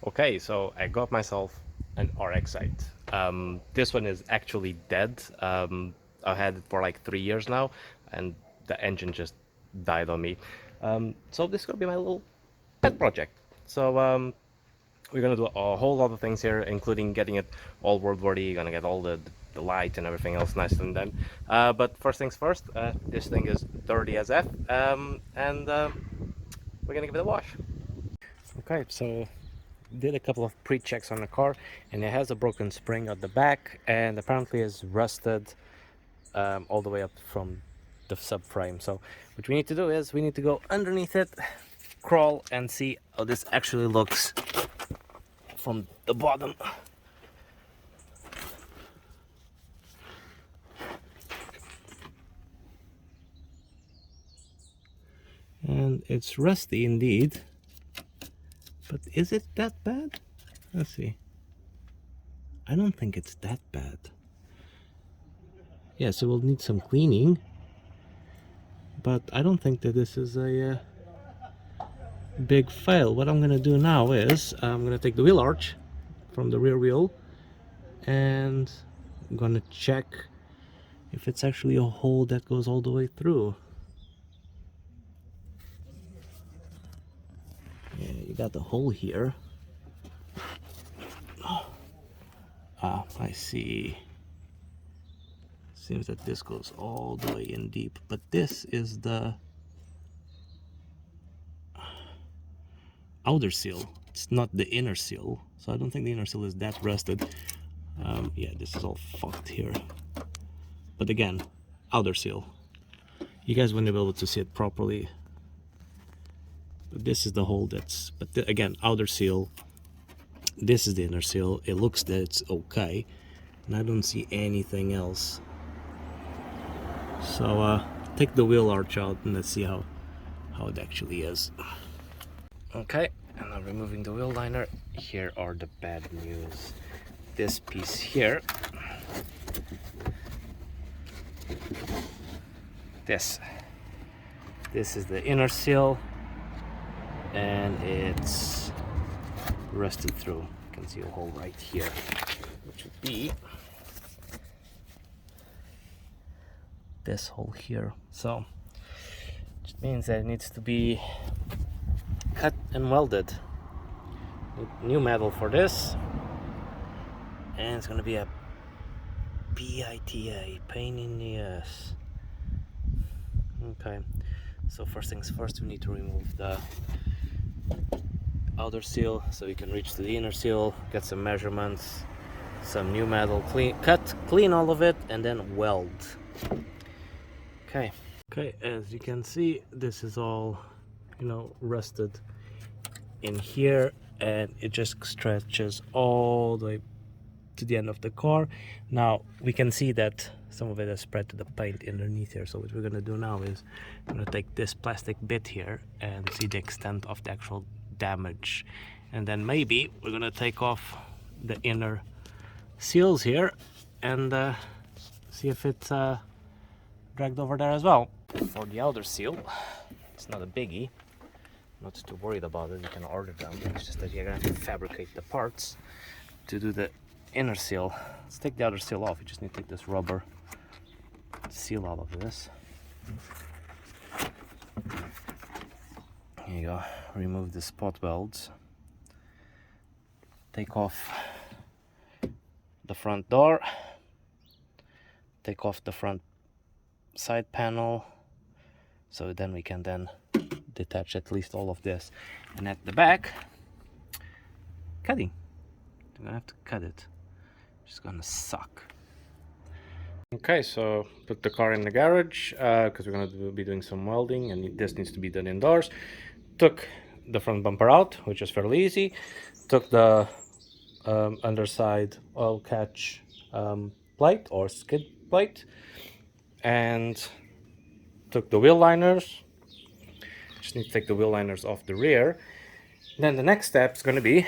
Okay, so I got myself an RX-8. This one is actually dead. I've had it for like 3 years now, and the engine just died on me. So this is gonna be my little pet project. So we're gonna do a whole lot of things here, including getting it all roadworthy. Gonna get all the light and everything else nice and done. But first things first, this thing is dirty as F, and we're gonna give it a wash. Okay, so did a couple of pre-checks on the car, and it has a broken spring at the back, and apparently is rusted all the way up from the subframe. So what we need to do is we need to go underneath it, crawl, and see how this actually looks from the bottom. And it's rusty indeed, but is it that bad? Let's see. I don't think it's that bad. Yes, it will need some cleaning, but I don't think that this is a big fail. What I'm gonna do now is I'm gonna take the wheel arch from the rear wheel, and I'm gonna check if it's actually a hole that goes all the way through. Yeah, you got the hole here. Ah, I see. Seems that this goes all the way in deep, but this is the outer seal. It's not the inner seal, so I don't think the inner seal is that rusted. Yeah, this is all fucked here. But again, outer seal. You guys wouldn't be able to see it properly. But this is the hole that's, but again, outer seal. This is the inner seal. It looks that it's okay, and I don't see anything else. So take the wheel arch out and let's see how it actually is. Okay, and I'm removing the wheel liner. Here are the bad news. This piece here, this is the inner seal, and it's rusted through. You can see a hole right here, which would be this hole here. So which means that it needs to be cut and welded. New metal for this, and it's gonna be a PITA, pain in the ass. Okay, so first things first, we need to remove the outer seal so we can reach to the inner seal, get some measurements, some new metal, clean all of it, and then weld. Okay, as you can see, this is all, rusted in here, and it just stretches all the way to the end of the car. Now we can see that some of it has spread to the paint underneath here. So what we're gonna do now is I'm gonna take this plastic bit here and see the extent of the actual damage, and then maybe we're gonna take off the inner seals here and see if it's dragged over there as well. For the outer seal, it's not a biggie, not too worried about it. You can order them. It's just that you're gonna have to fabricate the parts to do the inner seal. Let's take the outer seal off. You just need to take this rubber seal out of this. Here you go. Remove the spot welds. Take off the front door. Take off the front side panel. So then we can then detach at least all of this. And at the back, cutting. I'm gonna have to cut it. It's gonna suck. Okay, so put the car in the garage because we're gonna be doing some welding, and this needs to be done indoors. Took the front bumper out, which is fairly easy. Took the underside oil catch plate or skid plate, and took the wheel liners. Just need to take the wheel liners off the rear. Then the next step is going to be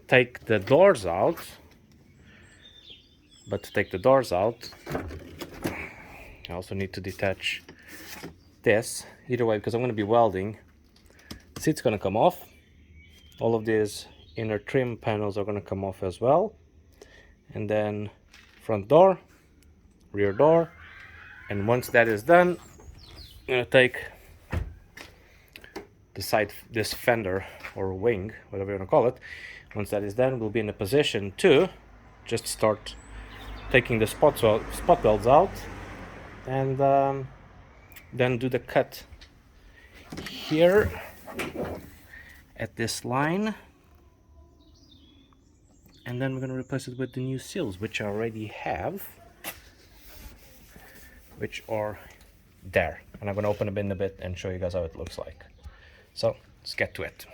take the doors out. But to take the doors out, I also need to detach this. Either way, because I'm going to be welding, the seat's going to come off. all of these inner trim panels are going to come off as well. And then front door, rear door, and once that is done, I'm going to take the side, this fender or wing, whatever you want to call it. Once that is done, we'll be in a position to just start taking the spot welds out, and then do the cut here at this line, and then we're going to replace it with the new seals, which I already have, which are there, and I'm going to open them in a bit and show you guys how it looks like. So let's get to it.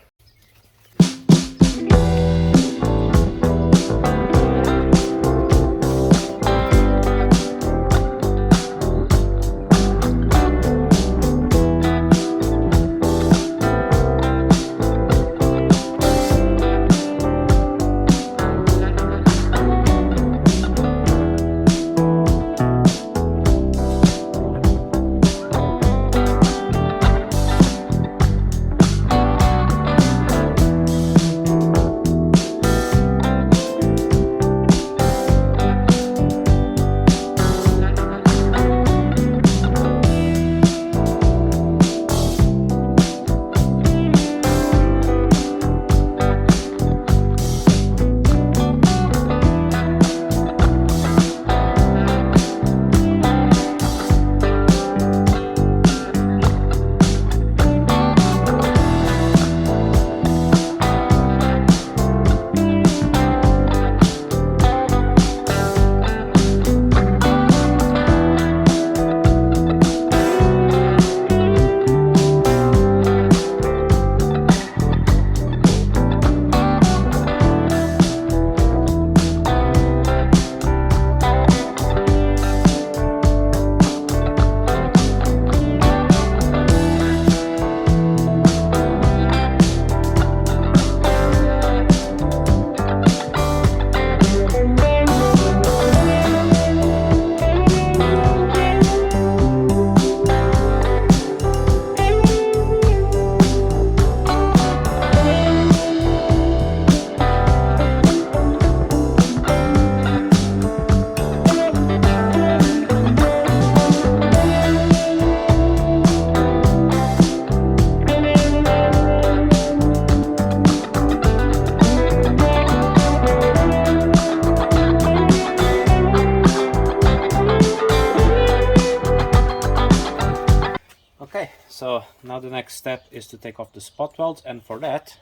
Okay, so now the next step is to take off the spot welds, and for that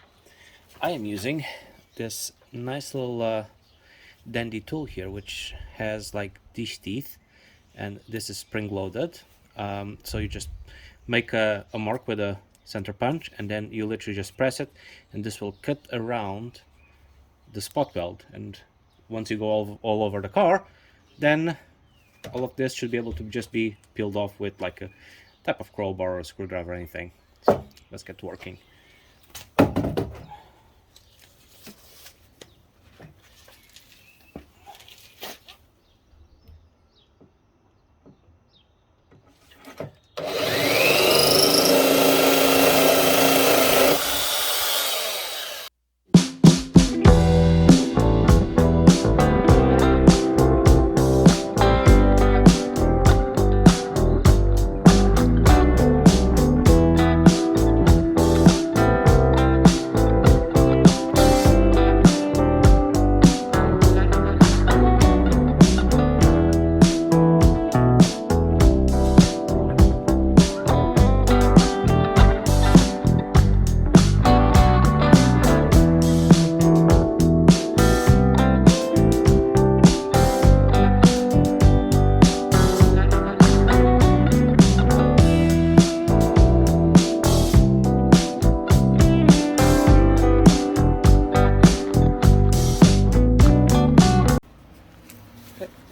I am using this nice little dandy tool here, which has like these teeth, and this is spring loaded. So you just make a mark with a center punch, and then you literally just press it, and this will cut around the spot weld. And once you go all over the car, then all of this should be able to just be peeled off with like a type of crowbar or a screwdriver or anything. So let's get to working.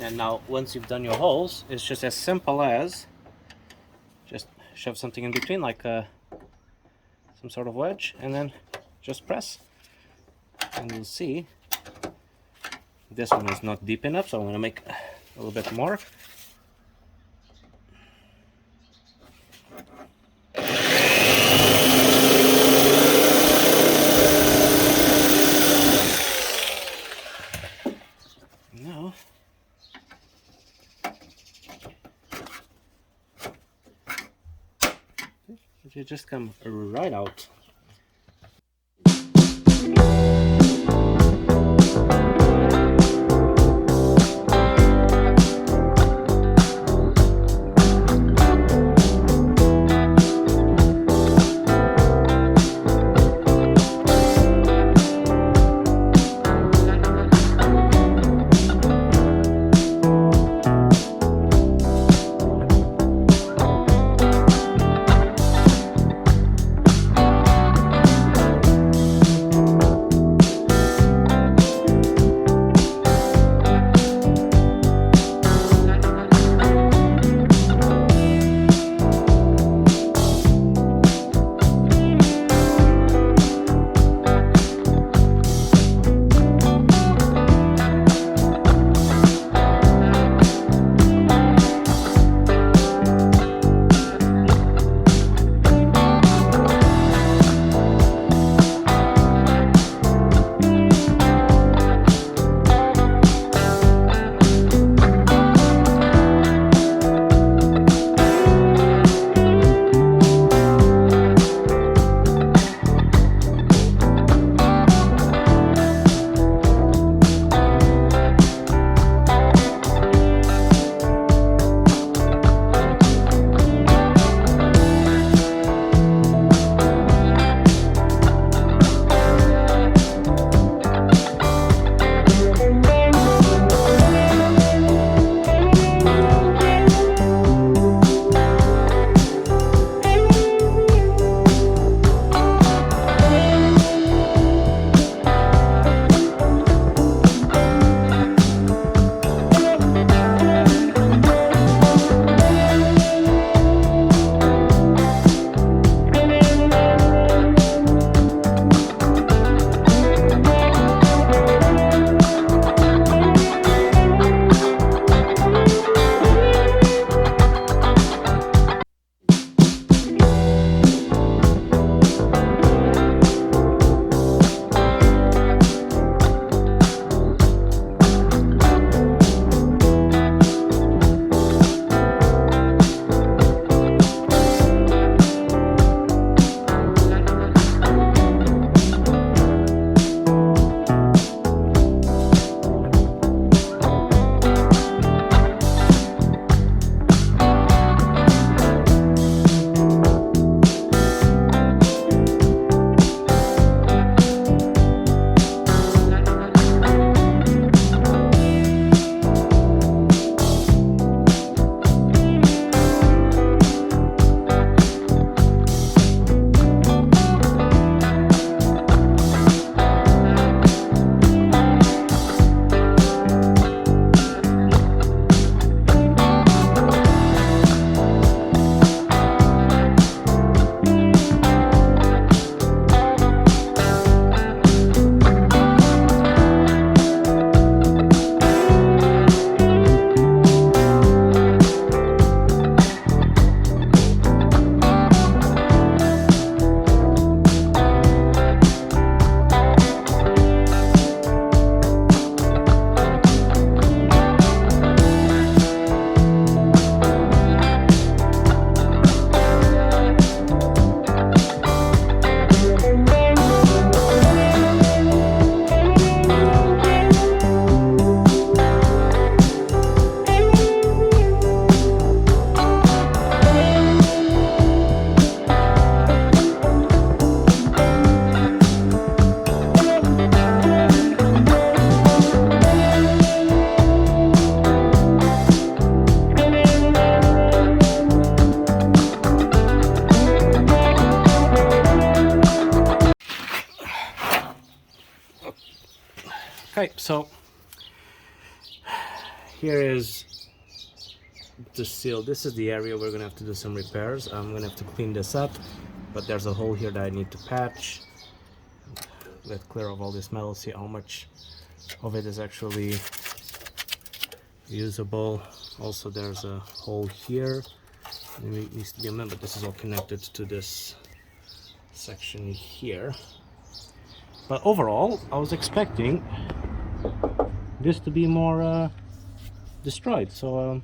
And now once you've done your holes, it's just as simple as just shove something in between, like some sort of wedge, and then just press, and you'll see this one is not deep enough, so I'm going to make a little bit more. just come right out. Okay, so here is the sill. This is the area we're gonna have to do some repairs. I'm gonna have to clean this up, but there's a hole here that I need to patch. Let clear of all this metal, see how much of it is actually usable. Also, there's a hole here. It needs to be remembered, this is all connected to this section here. But overall, I was expecting this to be more destroyed, so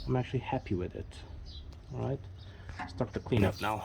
I'm actually happy with it. All right, start the cleanup now.